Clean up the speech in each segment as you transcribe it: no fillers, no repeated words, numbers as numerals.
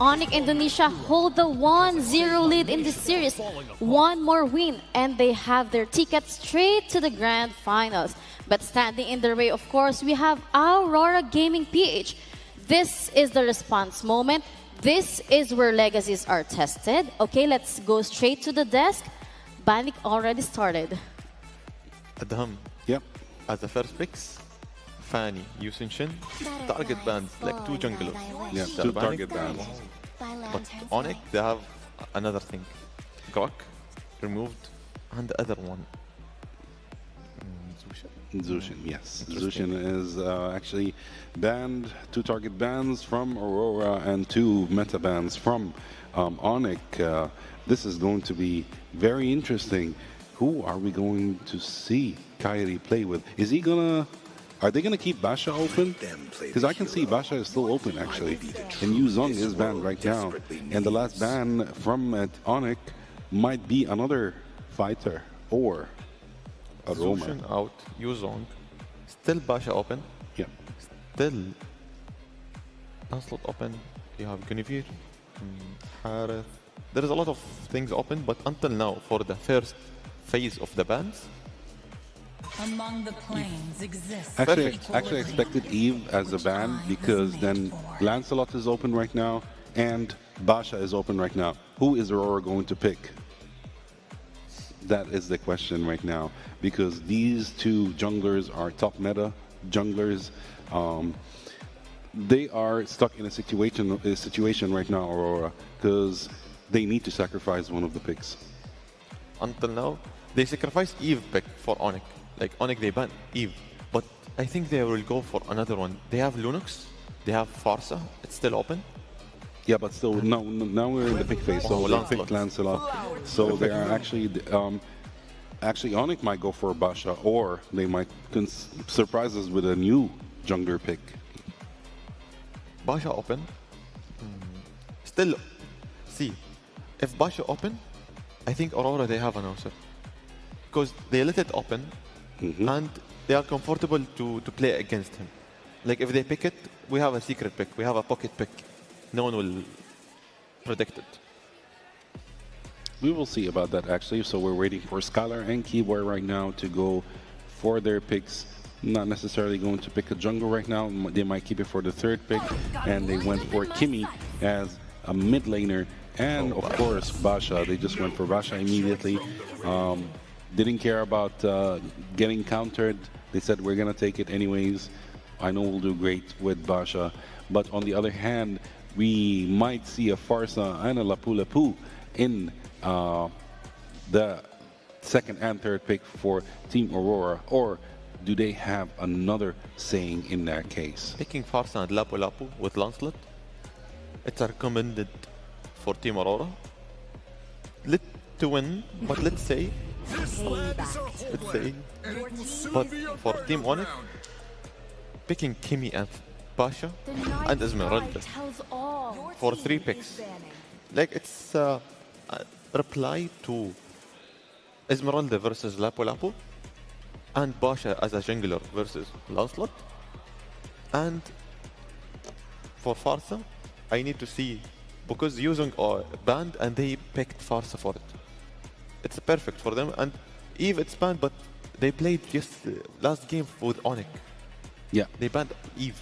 Onic Indonesia hold the 1-0 lead in this series. One more win and they have their ticket straight to the grand finals. But standing in the way, of course, we have Aurora Gaming PH. This is the response moment. This is where legacies are tested. Okay, let's go straight to the desk. Banik already started. Adham. Yep. As the first picks, Fanny, Yusin Shin, target bands, like two junglers. Yeah, They're two Banik, target bands. But Onic, they have another thing. Grok, removed, and the other one. Zushin, yes. Zushin is actually banned, two target bans from Aurora and two meta bans from Onic. This is going to be very interesting. Who are we going to see Kyrie play with? Is he gonna... Are they gonna keep Basha open? Because I can see Basha is still open actually. And Yuzong is banned right now. And the last ban from Onic might be another fighter or a roamer. Zushin out, Yuzong. Still Basha open. Yeah. Still Onslaught open. You have Guinevere, Harith. There is a lot of things open, but until now, for the first phase of the bans, among the planes exists. Actually, I expected Eve as a ban because then Lancelot is open right now and Basha is open right now. Who is Aurora going to pick? That is the question right now because these two junglers are top meta junglers. They are stuck in a situation right now, Aurora, because they need to sacrifice one of the picks. until now, they sacrificed Eve pick for Onic. Like Onic, they banned Eve, but I think they will go for another one. They have Lunox, they have Farsa. It's still open. Yeah, but still, now we're in the pick phase, so they picked Lancelot. So they are actually, actually Onic might go for Basha, or they might surprise us with a new jungler pick. Basha open. Still, see, if Basha open, I think Aurora, they have an answer. Because they let it open, and they are comfortable to play against him. Like if they pick it, we have a secret pick, we have a pocket pick. No one will predict it. We will see about that actually. So we're waiting for Skylar and Keyboard right now to go for their picks. Not necessarily going to pick a jungle right now. They might keep it for the third pick. And they went for Kimmy as a mid laner. And of course, Basha. They just went for Basha immediately. Didn't care about getting countered. They said, we're going to take it anyways. I know we'll do great with Basha. But on the other hand, we might see a Farsa and a Lapu Lapu in the second and third pick for Team Aurora. Or do they have another saying in that case? Picking Farsa and Lapu Lapu with Lancelot, it's recommended for Team Aurora. To win, but let's say, but for Team Onic, picking Kimmy and Basha and Esmeralda for 3 picks. Like it's a reply to Esmeralda versus Lapu Lapu and Basha as a jungler versus Lancelot. And for Farsa, I need to see, because using a band and they picked Farsa for it. It's perfect for them. And Eve, it's banned, but they played just last game with Onic. Yeah. They banned Eve.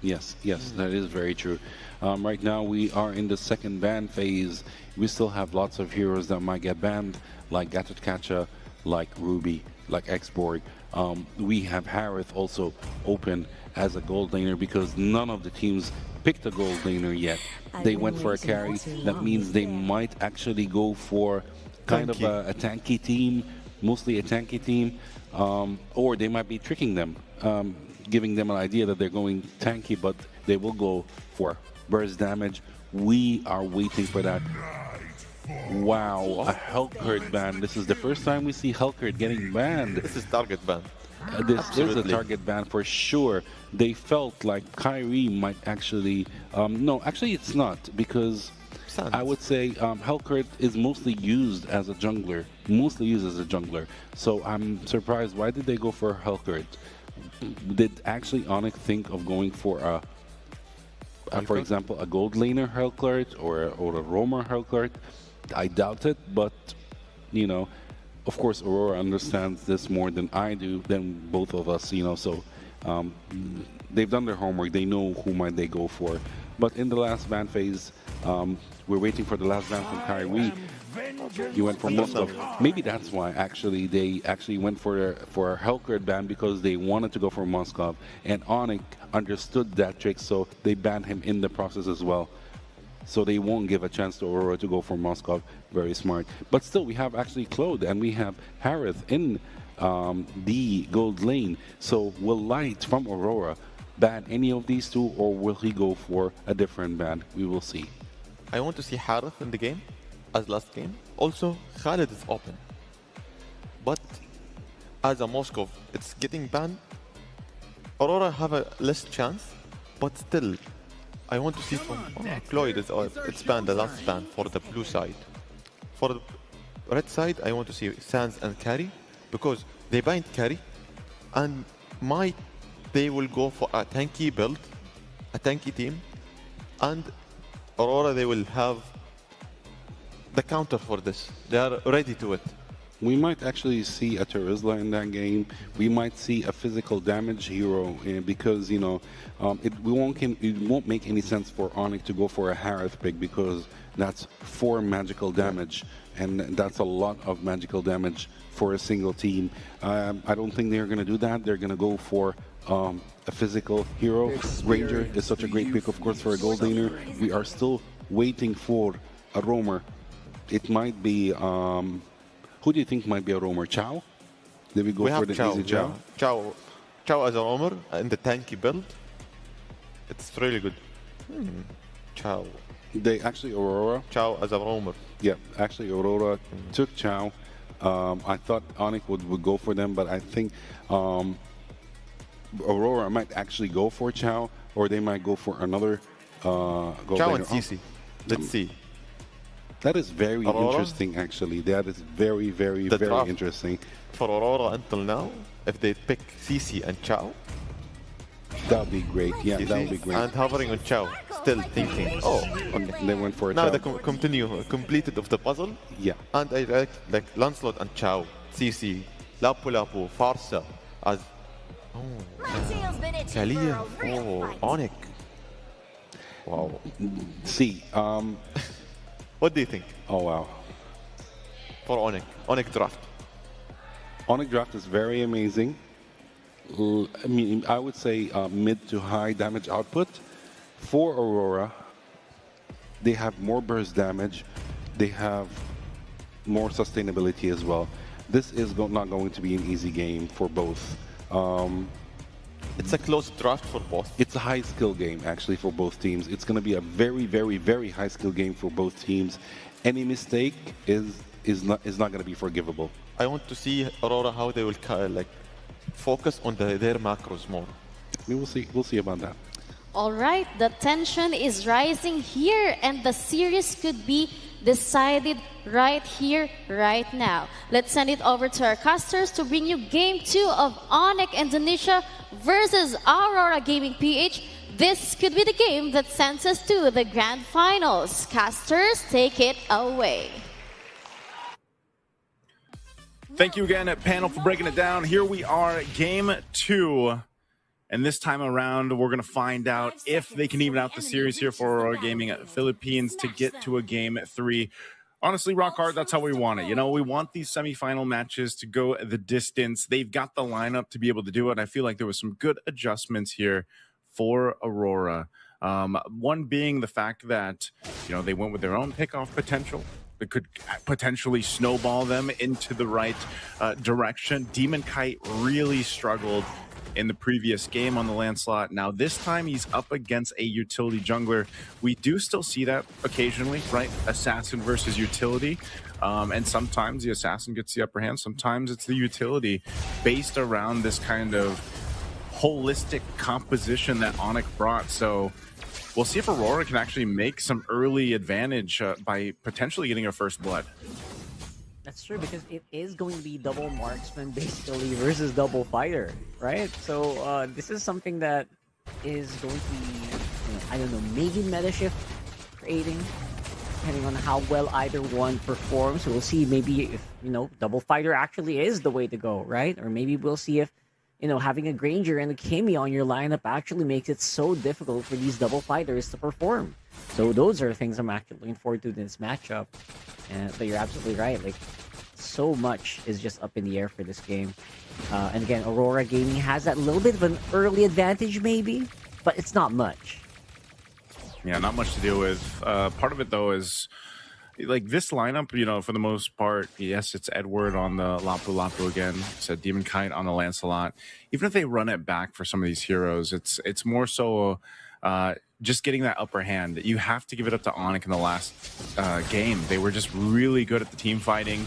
Yes, that is very true. Right now we are in the second ban phase. We still have lots of heroes that might get banned, like Gatotkacha, like Ruby, like Xborg. We have Harith also open as a gold laner because none of the teams picked a gold laner yet. They went for a carry. That means they might actually go for kind of a tanky team, mostly a tanky team, or they might be tricking them. Giving them an idea that they're going tanky, but they will go for burst damage. We are waiting for that. Wow, a Helkert ban. This is the first time we see Helkert getting banned. This is target ban. This is a target ban for sure. They felt like Kyrie might actually... no, actually it's not, because I would say Helkert is mostly used as a jungler. So I'm surprised. Why did they go for Helkert? Did actually Onic think of going for for example, a gold laner Hellclart or a roamer Hellclart. I doubt it, but you know, of course, Aurora understands this more than I do, than both of us. You know, so they've done their homework. They know who might they go for. But in the last ban phase, we're waiting for the last ban from Kyrie. He went for Moskov. Maybe that's why actually they actually went for a Hellclart ban, because they wanted to go for Moskov, and Onic understood that trick, so they banned him in the process as well. So they won't give a chance to Aurora to go for Moskov. Very smart. But still, we have actually Claude and we have Harith in the gold lane. So will Light from Aurora ban any of these two, or will he go for a different ban? We will see. I want to see Harith in the game as last game. Also, Khalid is open. But as a Moskov, it's getting banned. Aurora have a less chance, but still, I want to see from Cloyd is it's banned, the last ban for the blue side. For the red side, I want to see Sans and Carry, because they bind Carry, and they will go for a tanky build, a tanky team, and Aurora, they will have the counter for this. They are ready to it. We might actually see a Terizla in that game. We might see a physical damage hero, because you know it won't make any sense for Onic to go for a Harith pick, because that's 4 magical damage, and that's a lot of magical damage for a single team. I don't think they're going to do that. They're going to go for a physical hero. Ranger is such a great pick, of course, for a gold laner. We are still waiting for a roamer. It might be. Who do you think might be a roamer? Chow? Did we go for the easy Chow? Yeah. Chow as a roamer in the tanky build. It's really good. Chow. They actually Aurora. Chow as a roamer. Yeah, actually Aurora took Chow. I thought Onic would go for them, but I think Aurora might actually go for Chow, or they might go for another gold Chow laner. and CC. Let's see. That is very Aurora? interesting, actually. That is very, very, very interesting. For Aurora until now, if they pick CC and Chow, that would be great. Yeah, that would be great. And hovering on Chow, still thinking, oh, okay. They went for a Now Chow. the completed of the puzzle. Yeah. And I like Lancelot and Chow, CC, Lapu Lapu, Farsa, as Kalia, Onic. Wow. See, What do you think oh wow. for Onic? Onic draft. Onic draft is very amazing. I mean, I would say mid to high damage output. For Aurora, they have more burst damage. They have more sustainability as well. This is not going to be an easy game for both. It's a close draft for both. It's a high skill game actually for both teams. It's going to be a very, very, very high skill game for both teams. Any mistake is not going to be forgivable. I want to see Aurora how they will focus on their macros more. We will see. We'll see about that. All right, the tension is rising here, and the series could be decided right here, right now. Let's send it over to our casters to bring you Game 2 of Onic Indonesia versus Aurora Gaming PH. This could be the game that sends us to the grand finals. Casters, take it away. Thank you again, panel, for breaking it down. Here we are, Game 2. And this time around, we're going to find out if they can even out the series here for Aurora Gaming Philippines to get to a Game 3. Honestly, rock hard, that's how we want it. You know, we want these semifinal matches to go the distance. They've got the lineup to be able to do it. I feel like there was some good adjustments here for Aurora. One being the fact that, you know, they went with their own pickoff potential. That could potentially snowball them into the right direction. Demon Kite really struggled in the previous game on the land slot. Now this time he's up against a utility jungler. We do still see that occasionally, right? Assassin versus utility. And sometimes the assassin gets the upper hand. Sometimes it's the utility, based around this kind of holistic composition that Onic brought. So we'll see if Aurora can actually make some early advantage by potentially getting a first blood. That's true, because it is going to be double marksman basically versus double fighter, right? So this is something that is going to be I don't know, maybe meta shift creating, depending on how well either one performs. We'll see maybe if, double fighter actually is the way to go, right? Or maybe we'll see if, having a Granger and a Kimi on your lineup actually makes it so difficult for these double fighters to perform. So those are things I'm actually looking forward to in this matchup. But you're absolutely right. Like, so much is just up in the air for this game. And again, Aurora Gaming has that little bit of an early advantage maybe, but it's not much. Yeah, not much to deal with. Part of it, though, is like this lineup, for the most part, yes, it's Edward on the Lapu Lapu again. It's a Demon Kite on the Lancelot. Even if they run it back for some of these heroes, it's more so just getting that upper hand. You have to give it up to Onic in the last game. They were just really good at the team fighting,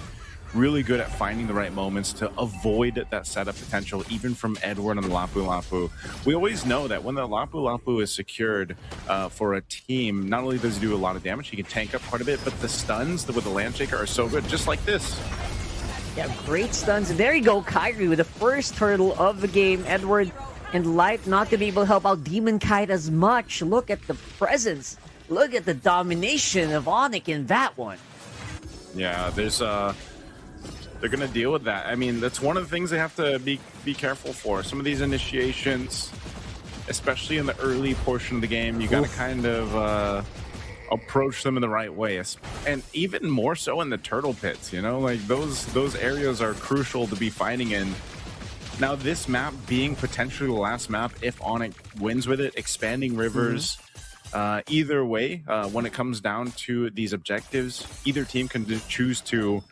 really good at finding the right moments to avoid that setup potential, even from Edward on the Lapu Lapu. We always know that when the Lapu Lapu is secured for a team, not only does he do a lot of damage, he can tank up part of it, but the stuns with the Landshaker are so good, just like this. Yeah, great stuns. And there you go, Kyrie with the first turtle of the game. Edward and Light not to be able to help out Demon Kite as much. Look at the presence. Look at the domination of Onic in that one. Yeah, they're going to deal with that. I mean, that's one of the things they have to be careful for. Some of these initiations, especially in the early portion of the game, you got to kind of approach them in the right way. And even more so in the turtle pits, like those areas are crucial to be fighting in. Now, this map being potentially the last map, if Onic wins with it, expanding rivers, either way, when it comes down to these objectives, either team can choose to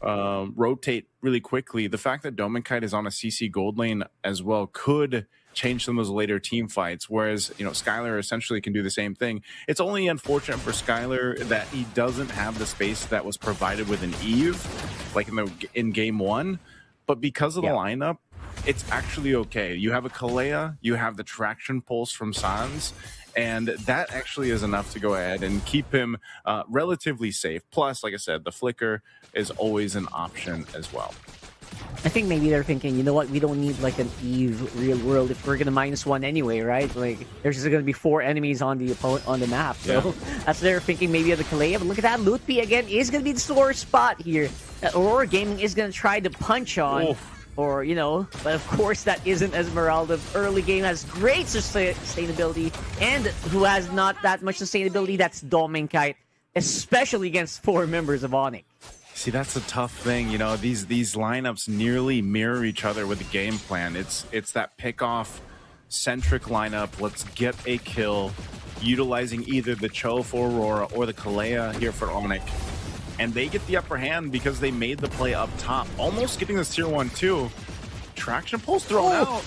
rotate really quickly. The fact that Dominkite is on a CC gold lane as well could change some of those later team fights, whereas Skylar essentially can do the same thing. It's only unfortunate for Skylar that he doesn't have the space that was provided with an Eve, like in game one, but because of the lineup, it's actually okay. You have a Kalea, you have the traction pulse from Sans, and that actually is enough to go ahead and keep him relatively safe. Plus, like I said, the flicker is always an option as well. I think maybe they're thinking, you know what, we don't need like an Eve real world if we're gonna -1 anyway, right? Like there's just gonna be 4 enemies on the map. So that's they're thinking maybe of the Kalea. But look at that, Lutpi again is gonna be the sore spot here that Aurora Gaming is gonna try to punch on. Or, but of course that isn't Esmeralda. Early game has great sustainability, and who has not that much sustainability, that's Dominkite, especially against 4 members of Onic. See, that's a tough thing. These lineups nearly mirror each other with the game plan. It's that pick-off centric lineup. Let's get a kill, utilizing either the Cho for Aurora or the Kalea here for Onic. And they get the upper hand because they made the play up top, almost getting this tier 1-2. Traction pulse thrown out.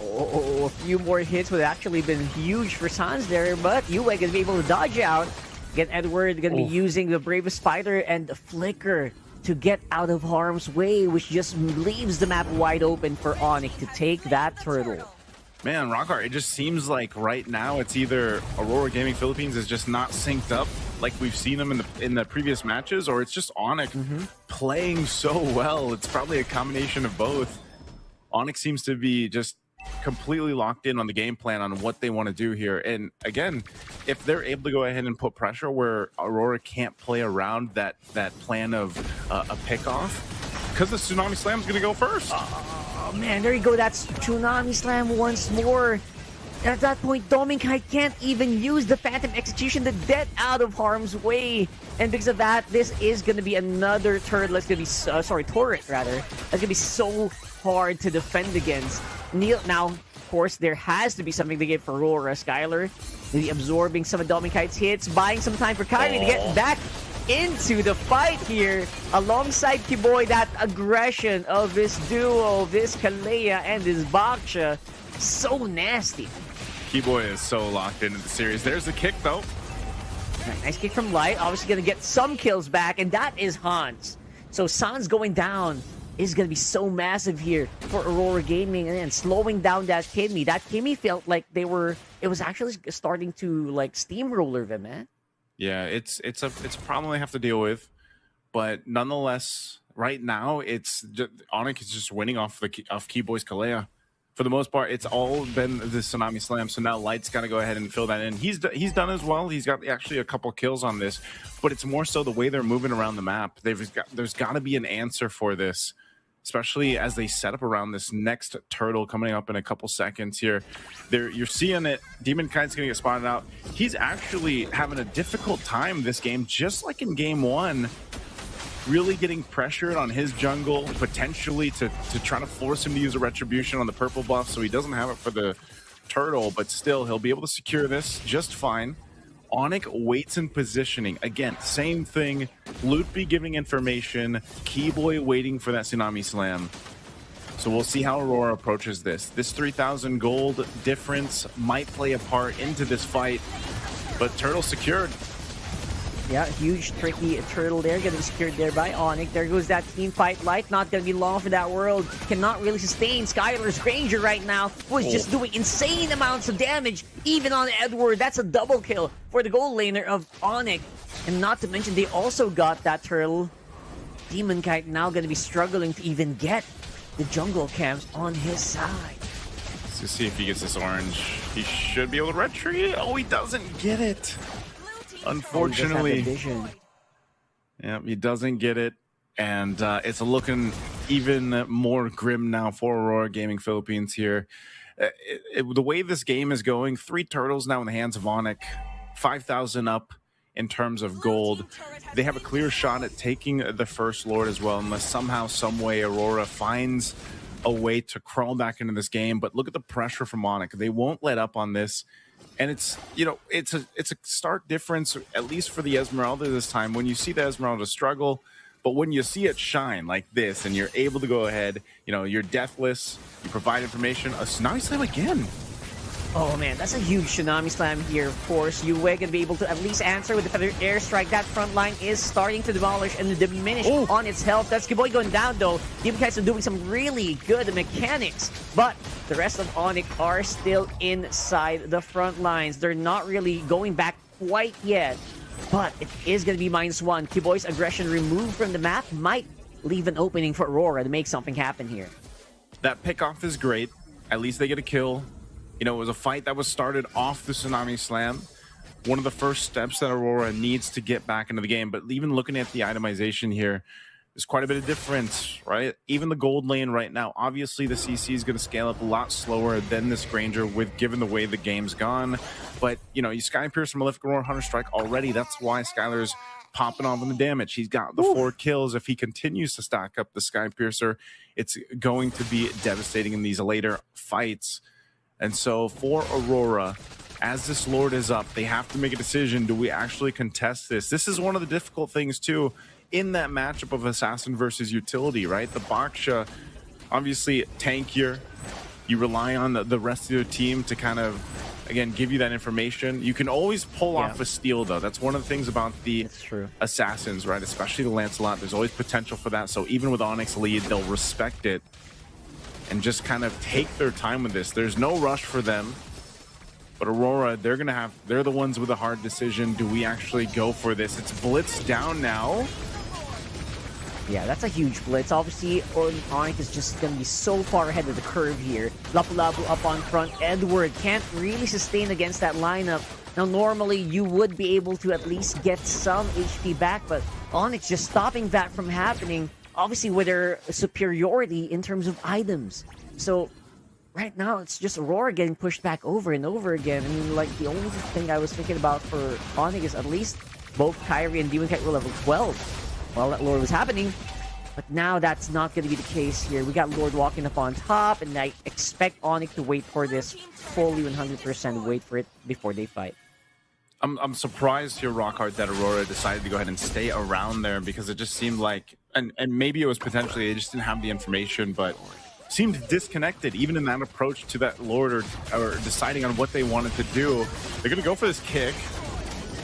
A few more hits would have actually been huge for Sans there, but Yue going to be able to dodge out. Again, Edward going to be using the Bravest Fighter and the Flicker to get out of harm's way, which just leaves the map wide open for Onic to take that turtle. Man, Rockhart, it just seems like right now it's either Aurora Gaming Philippines is just not synced up like we've seen them in the previous matches, or it's just Onic playing so well. It's probably a combination of both. Onic seems to be just completely locked in on the game plan on what they want to do here. And again, if they're able to go ahead and put pressure where Aurora can't play around that plan of a pick-off, because the Tsunami Slam is going to go first. Oh man, there you go. That's Tsunami Slam once more. At that point, Dominkite can't even use the Phantom Execution to get out of harm's way. And because of that, this is going to be another turret. That's going to be, turret rather. That's going to be so hard to defend against. Now, of course, there has to be something to give for Aurora. Skylar, maybe absorbing some of Dominkite's hits, buying some time for Kyrie to get back into the fight here alongside Kiboy. That aggression of this duo, this Kalea and this Baksha, so nasty. Kiboy is so locked into the series. There's the kick though. Nice kick from Light, obviously gonna get some kills back, and that is Hans. So Sans going down is gonna be so massive here for Aurora Gaming, and then slowing down that Kimi. That Kimi felt like it was actually starting to like steamroller them, man. Yeah, it's a problem they have to deal with, but nonetheless, right now it's just, Onic is just winning off Keyboy's Kalea. for the most part, it's all been the Tsunami Slam. So now Light's got to go ahead and fill that in. He's done as well. He's got actually a couple kills on this, but it's more so the way they're moving around the map. There's got to be an answer for this, especially as they set up around this next turtle coming up in a couple seconds here. You're seeing it. Demon Kite's going to get spotted out. He's actually having a difficult time this game, just like in game 1. Really getting pressured on his jungle, potentially to try to force him to use a retribution on the purple buff, so he doesn't have it for the turtle, but still, he'll be able to secure this just fine. Onic waits in positioning. Again, same thing. Lootby giving information. Keyboy waiting for that Tsunami Slam. So we'll see how Aurora approaches this. This 3,000 gold difference might play a part into this fight, but turtle secured. Yeah, huge, tricky turtle there, getting secured there by Onic. There goes that team fight. Light not going to be long for that world. Cannot really sustain Skylar's Granger right now, who is just doing insane amounts of damage, even on Edward. That's a double kill for the gold laner of Onic. And not to mention, they also got that turtle. Demon Kite now going to be struggling to even get the jungle camps on his side. Let's see if he gets this orange. He should be able to retreat. Oh, he doesn't get it. Unfortunately, yeah, he doesn't get it, and it's looking even more grim now for Aurora Gaming Philippines here. The way this game is going, 3 turtles now in the hands of Onic, 5,000 up in terms of gold. They have a clear shot at taking the first Lord as well, unless somehow, some way, Aurora finds a way to crawl back into this game. But look at the pressure from Onic. They won't let up on this. And it's, you know, it's a stark difference, at least for the Esmeralda this time, when you see the Esmeralda struggle, but when you see it shine like this and you're able to go ahead, you know, you're deathless, you provide information, a Tsunami Slam again. Oh man, that's a huge Tsunami Slam here, of course. Yue gonna be able to at least answer with the Feather Airstrike. That front line is starting to demolish and diminish on its health. That's Kiboy going down though. Demon Kites are doing some really good mechanics, but the rest of Onic are still inside the front lines. They're not really going back quite yet, but it is gonna be -1. Kiboy's aggression removed from the map might leave an opening for Aurora to make something happen here. That pickoff is great. At least they get a kill. You know, it was a fight that was started off the Tsunami Slam. One of the first steps that Aurora needs to get back into the game. But even looking at the itemization here, there's quite a bit of difference, right? Even the gold lane right now, obviously the CC is going to scale up a lot slower than this Granger with given the way the game's gone. But, you know, you Sky Pierce, Malefic Aurora, Hunter Strike already. That's why Skylar's popping off on the damage. He's got the 4 kills. If he continues to stack up the Sky Piercer, it's going to be devastating in these later fights. And so for Aurora, as this Lord is up, they have to make a decision. Do we actually contest this? This is one of the difficult things, too, in that matchup of Assassin versus Utility, right? The Baksha, obviously tankier. You rely on the rest of your team to kind of, again, give you that information. You can always pull off a steal, though. That's one of the things about the Assassins, right? Especially the Lancelot. There's always potential for that. So even with Onyx lead, they'll respect it and just kind of take their time with this. There's no rush for them. But Aurora, they're the ones with a hard decision. Do we actually go for this? It's blitz down now. Yeah, that's a huge blitz. Obviously, Onic is just going to be so far ahead of the curve here. Lapu-Lapu up on front. Edward can't really sustain against that lineup. Now, normally, you would be able to at least get some HP back, but Onyx just stopping that from happening. Obviously, with their superiority in terms of items. So, right now, it's just Aurora getting pushed back over and over again. I mean, like, the only thing I was thinking about for Onic is at least both Kyrie and Demon Kite were level 12 while that Lord was happening. But now that's not going to be the case here. We got Lord walking up on top, and I expect Onic to wait for this fully 100%, wait for it before they fight. I'm surprised here, Rockhart, that Aurora decided to go ahead and stay around there because it just seemed like, and maybe it was potentially they just didn't have the information, but seemed disconnected even in that approach to that Lord or deciding on what they wanted to do. They're going to go for this kick.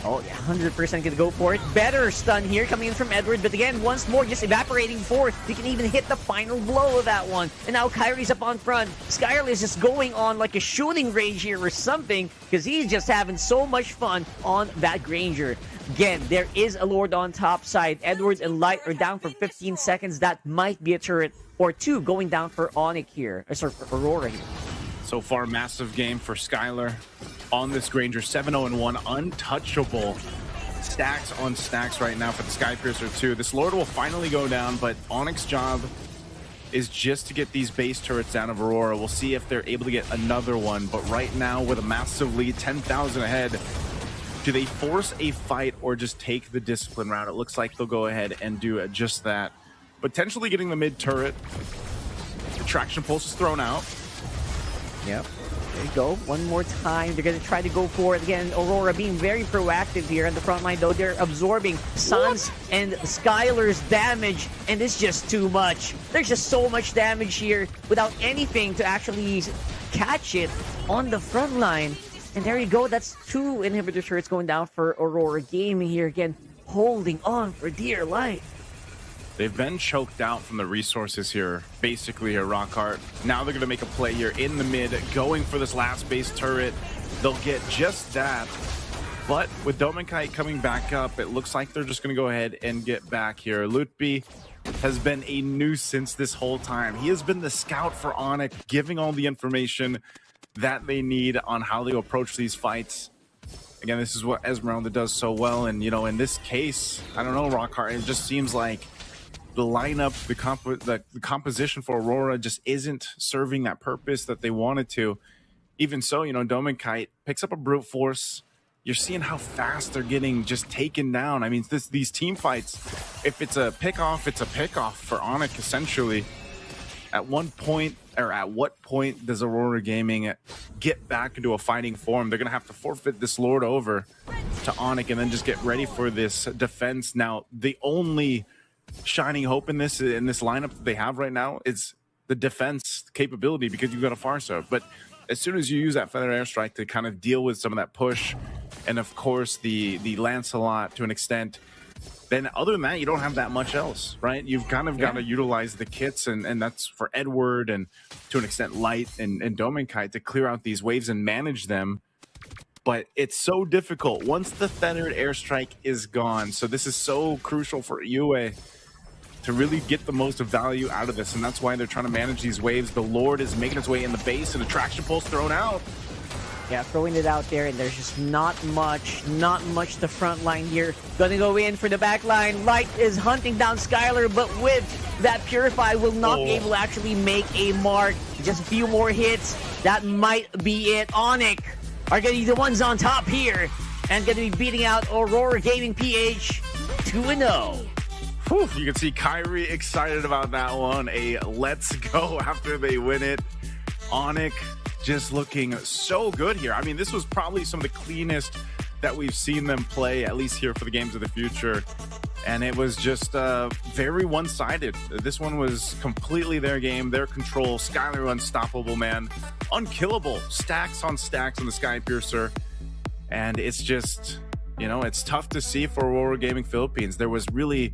Oh, yeah, 100% going to go for it. Better stun here coming in from Edward, but again, once more, just evaporating forth. We can even hit the final blow of that one. And now Kyrie's up on front. Skylar is just going on like a shooting range here or something, because he's just having so much fun on that Granger. Again, there is a Lord on top side. Edwards and Light are down for 15 seconds. That might be a turret or 2 going down for Onic here. Sorry, for Aurora here. So far, massive game for Skylar on this Granger. 7-0-1, untouchable. Stacks on stacks right now for the Skypiercer 2. This Lord will finally go down, but Onic's job is just to get these base turrets down of Aurora. We'll see if they're able to get another one, but right now with a massive lead, 10,000 ahead, do they force a fight or just take the discipline route? It looks like they'll go ahead and do just that. Potentially getting the mid turret. The traction pulse is thrown out. Yep. There you go. One more time. They're going to try to go for it. Again, Aurora being very proactive here on the front line, though. They're absorbing Sun's and Skylar's damage, and it's just too much. There's just so much damage here without anything to actually catch it on the front line. And there you go. That's 2 inhibitor turrets going down for Aurora Gaming here. Again, holding on for dear life. They've been choked out from the resources here, basically here, Rockhart. Now they're going to make a play here in the mid, going for this last base turret. They'll get just that. But with Dominkite coming back up, it looks like they're just going to go ahead and get back here. Lutby has been a nuisance this whole time. He has been the scout for Onic, giving all the information that they need on how they approach these fights. Again, this is what Esmeralda does so well. And, you know, in this case, I don't know, Rockhart, it just seems like the lineup, the composition for Aurora just isn't serving that purpose that they wanted to. Even so, you know, Dominkite picks up a brute force. You're seeing how fast they're getting just taken down. I mean, these team fights, if it's a pick-off, it's a pick-off for Onic, essentially. At one point, or at what point does Aurora Gaming get back into a fighting form? They're going to have to forfeit this Lord over to Onic and then just get ready for this defense. Now, the only shining hope in this lineup that they have right now is the defense capability, because you've got a Farsa. But as soon as you use that Feather Airstrike to kind of deal with some of that push, and of course the Lancelot to an extent, then other than that, you don't have that much else, right? You've kind of got to utilize the kits, and that's for Edward and to an extent Light and Dominkite to clear out these waves and manage them. But it's so difficult once the Feathered Airstrike is gone. So this is so crucial for UA to really get the most value out of this, and that's why they're trying to manage these waves. The Lord is making its way in the base, and attraction pulse thrown out. Yeah, throwing it out there, and there's just not much the front line here. Gonna go in for the back line. Light is hunting down Skylar, but with that Purify will not be able to actually make a mark. Just a few more hits. That might be it. Onic are gonna be the ones on top here, and gonna be beating out Aurora Gaming PH 2-0. You can see Kyrie excited about that one. A let's go after they win it. Onic just looking so good here. I mean, this was probably some of the cleanest that we've seen them play, at least here for the Games of the Future. And it was just very one-sided. This one was completely their game, their control. Skylar unstoppable, man. Unkillable. Stacks on the Skypiercer. And it's just, you know, it's tough to see for Aurora Gaming Philippines. There was really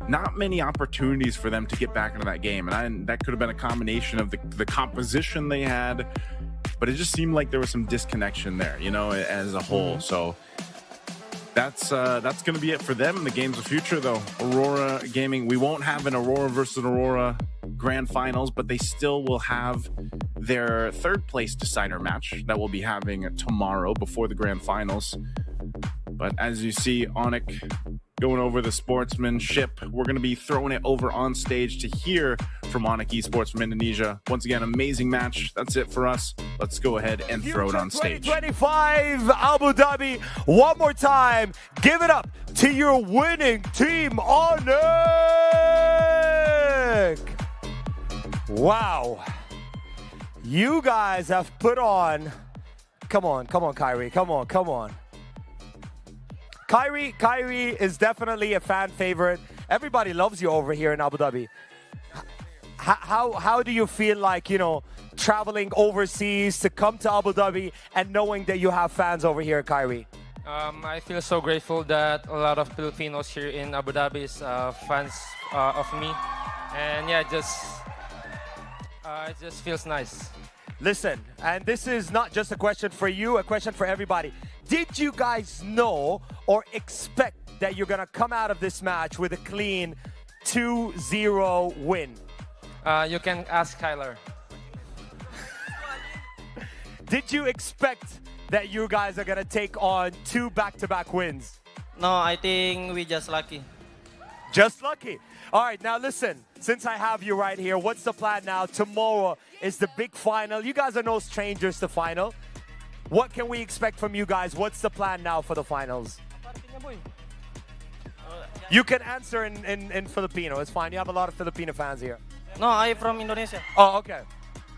not many opportunities for them to get back into that game, and that could have been a combination of the composition they had, but it just seemed like there was some disconnection there, you know, as a whole. So that's going to be it for them in the Games of Future, though. Aurora Gaming, we won't have an Aurora versus Aurora Grand Finals, but they still will have their third place decider match that we'll be having tomorrow before the Grand Finals. But as you see, Onic going over the sportsmanship. We're going to be throwing it over on stage to hear from Onic Esports from Indonesia. Once again, amazing match. That's it for us. Let's go ahead and throw it on stage. 2025 Abu Dhabi. One more time. Give it up to your winning team, Onic. Wow. You guys have put on. Come on, Kyrie. Come on. Kyrie is definitely a fan favorite. Everybody loves you over here in Abu Dhabi. How do you feel like, you know, traveling overseas to come to Abu Dhabi and knowing that you have fans over here, Kyrie? I feel so grateful that a lot of Filipinos here in Abu Dhabi is fans of me. And yeah, it just feels nice. Listen, and this is not just a question for you, a question for everybody. Did you guys know or expect that you're going to come out of this match with a clean 2-0 win? You can ask Kyler. Did you expect that you guys are going to take on 2 back-to-back wins? No, I think we just lucky. Just lucky. All right, now listen, since I have you right here, what's the plan now? Tomorrow is the big final. You guys are no strangers to final. What can we expect from you guys? What's the plan now for the finals? You can answer in Filipino. It's fine. You have a lot of Filipino fans here. No, I'm from Indonesia. Oh, okay.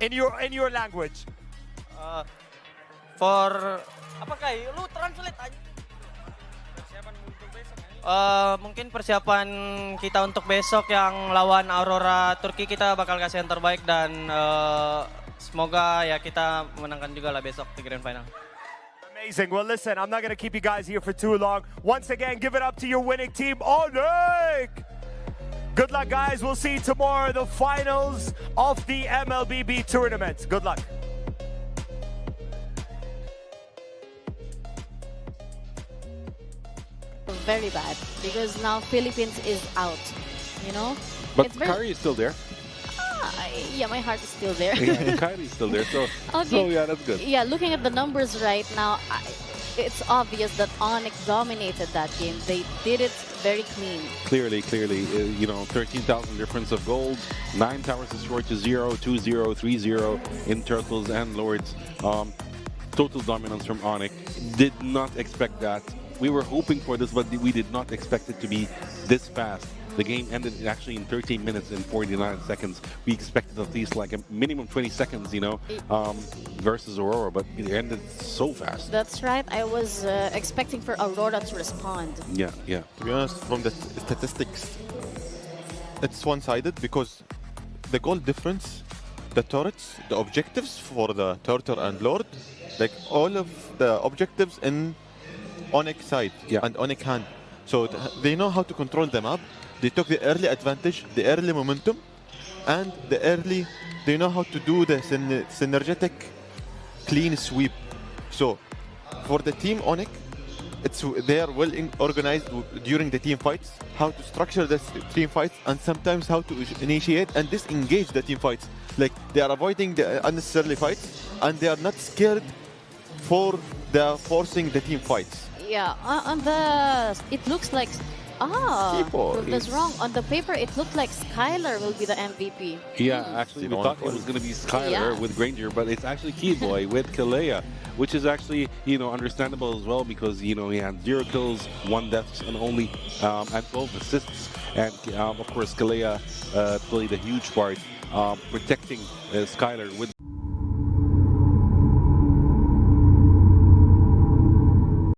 In your language. For apa kayak lu translate aja. Mungkin persiapan kita untuk besok yang lawan Aurora Turki, kita bakal kasih yang terbaik dan semoga ya kita menangkan juga lah besok di grand final. Amazing. Well, listen, I'm not going to keep you guys here for too long. Once again, give it up to your winning team, Onic! Good luck, guys. We'll see you tomorrow, the finals of the MLBB tournament. Good luck. Very bad because now Philippines is out, you know. But Kyrie is still there. Yeah, my heart is still there. Yeah, Kyrie is still there, so yeah, that's good. Yeah, looking at the numbers right now, it's obvious that Onic dominated that game. They did it very clean. Clearly, you know, 13,000 difference of gold, 9 towers destroyed to 0, 2-0, 3-0 in Turtles and Lords. Total dominance from Onic. Did not expect that. We were hoping for this, but we did not expect it to be this fast. The game ended actually in 13 minutes and 49 seconds. We expected at least like a minimum 20 seconds, you know, versus Aurora, but it ended so fast. That's right. I was expecting for Aurora to respond. Yeah. To be honest, from the statistics, it's one-sided because the goal difference, the turrets, the objectives for the Turtle and Lord, like all of the objectives in Onic side and Onic hand. So they know how to control the map. They took the early advantage, the early momentum, and they know how to do the synergetic clean sweep. So for the team Onic, they are well organized during the team fights, how to structure the team fights, and sometimes how to initiate and disengage the team fights. Like they are avoiding the unnecessary fights, and they are not scared for the forcing the team fights. Yeah, it looks like that's wrong. On the paper, it looked like Skylar will be the MVP. Yeah, actually, we thought it was going to be Skylar with Granger, but it's actually Keyboy with Kalea, which is actually, you know, understandable as well because, you know, he had 0 kills, 1 deaths, and only and 12 assists. And of course, Kalea played a huge part protecting Skylar with